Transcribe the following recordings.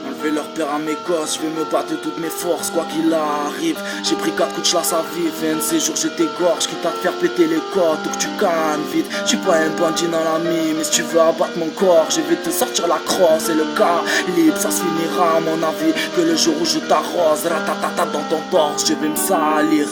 Enlever leur père à mes gosses, je vais me battre de toutes mes forces, quoi qu'il arrive. J'ai pris 4 coups de chasse à vif, et un de ces jours je t'égorge, quitte à te faire péter les côtes ou que tu cannes vite. Je suis pas un bandit dans la mine, mais si tu veux abattre mon corps, je vais te sortir la crosse. Et le cas libre, ça se finira à mon avis, que le jour où je t'arrose, ratatata dans ton torse, je vais me salir.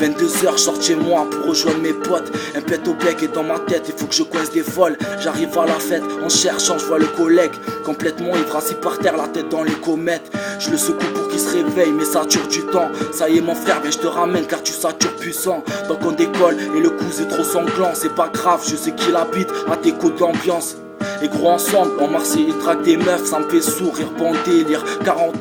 22h, je sors chez moi pour rejoindre mes potes. Un pet au bec est dans ma tête, il faut que je coince des folles. J'arrive à la fête, en cherchant, je vois le collègue complètement ivre assis par terre, la tête dans les comètes. Je le secoue pour qu'il se réveille, mais ça dure du temps. Ça y est mon frère, viens je te ramène car tu satures puissant. Donc on décolle et le coup est trop sanglant. C'est pas grave, je sais qu'il habite à tes côtes d'ambiance. Et gros ensemble, en Marseille il traque des meufs, ça me fait sourire, bon délire. 40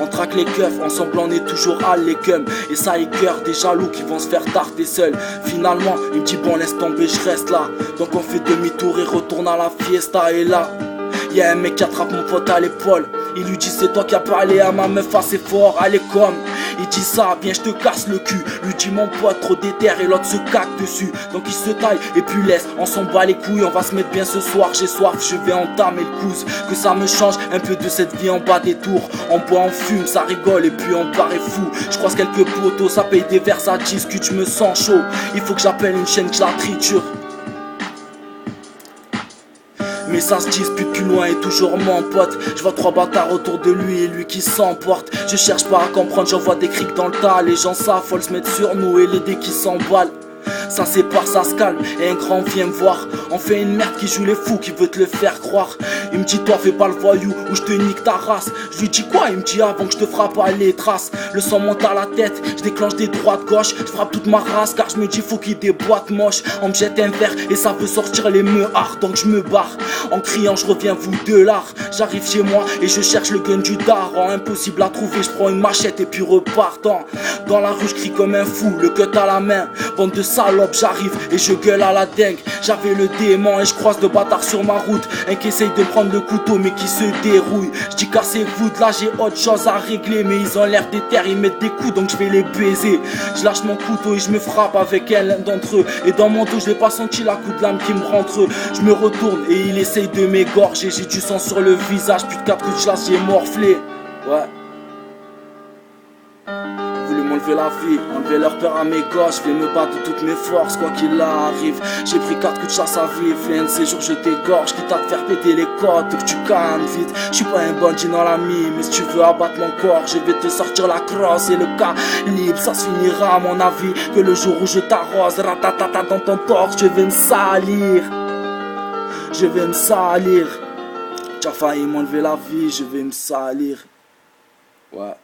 on traque les keufs, ensemble on est toujours à l'écum. Et ça écoeure des jaloux qui vont se faire tarter seuls. Finalement, il me dit bon laisse tomber, je reste là. Donc on fait demi-tour et retourne à la fiesta. Et là, y'a un mec qui attrape mon pote à l'épaule. Il lui dit c'est toi qui as parlé à ma meuf assez fort, allez comme. Il dit ça, viens je te casse le cul. Lui dit mon pote trop déter et l'autre se caque dessus. Donc il se taille et puis laisse, on s'en bat les couilles. On va se mettre bien ce soir, j'ai soif, je vais entamer le cousse. Que ça me change un peu de cette vie en bas des tours. On boit, on fume, ça rigole et puis on paraît fou. Je croise quelques potos, ça paye des verres, ça discute, je me sens chaud. Il faut que j'appelle une chaîne que je la triture. Mais ça se dispute plus loin et toujours mon pote. Je vois 3 bâtards autour de lui et lui qui s'emporte. Je cherche pas à comprendre, j'envoie des crics dans le tas. Les gens s'affolent, se mettent sur nous et les dés qui s'emballent. Ça sépare, ça se calme et un grand vient me voir. On fait une merde qui joue les fous, qui veut te le faire croire. Il me dit toi fais pas le voyou ou je te nique ta race. Je lui dis quoi? Il me dit avant que je te frappe à les traces. Le sang monte à la tête, je déclenche des droites gauche. Je frappe toute ma race car je me dis faut qu'il déboîte moche. On me jette un verre et ça veut sortir les meuhards. Donc je me barre en criant je reviens vous de l'art. J'arrive chez moi et je cherche le gun du daron. Impossible à trouver, je prends une machette et puis repartant. Dans la rue je crie comme un fou, le cut à la main. Bande de salopes, j'arrive et je gueule à la dingue. J'avais le démon et je croise de bâtards sur ma route. Un qui essaye de prendre le couteau mais qui se dérouille. Je dis cassez-vous de là, j'ai autre chose à régler. Mais ils ont l'air déter, ils mettent des coups donc je vais les baiser. Je lâche mon couteau et je me frappe avec l'un d'entre eux. Et dans mon dos je n'ai pas senti la coup de lame qui me rentre. Je me retourne et il essaye de m'égorger. J'ai du sang sur le visage, plus de 4 coups de chasse, j'ai morflé. Ouais. M'enlever la vie, enlever leur peur à mes gosses. Je vais me battre de toutes mes forces, quoi qu'il arrive. J'ai pris 4 coups de chasse à vif, et un de ces jours je t'égorge, quitte à te faire péter les côtes ou que tu cannes vite. Je suis pas un bandit dans la mine, mais si tu veux abattre mon corps, je vais te sortir la crosse. Et le cas libre, ça se finira à mon avis, que le jour où je t'arrose, ratatata dans ton torse, je vais me salir. Je vais me salir. Tu as failli m'enlever la vie, je vais me salir. Ouais.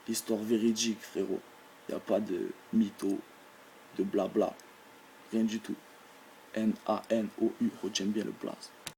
Histoire véridique, frérot. Y a pas de mytho, de blabla. Rien du tout. N-A-N-O-U. Retiens bien le blast.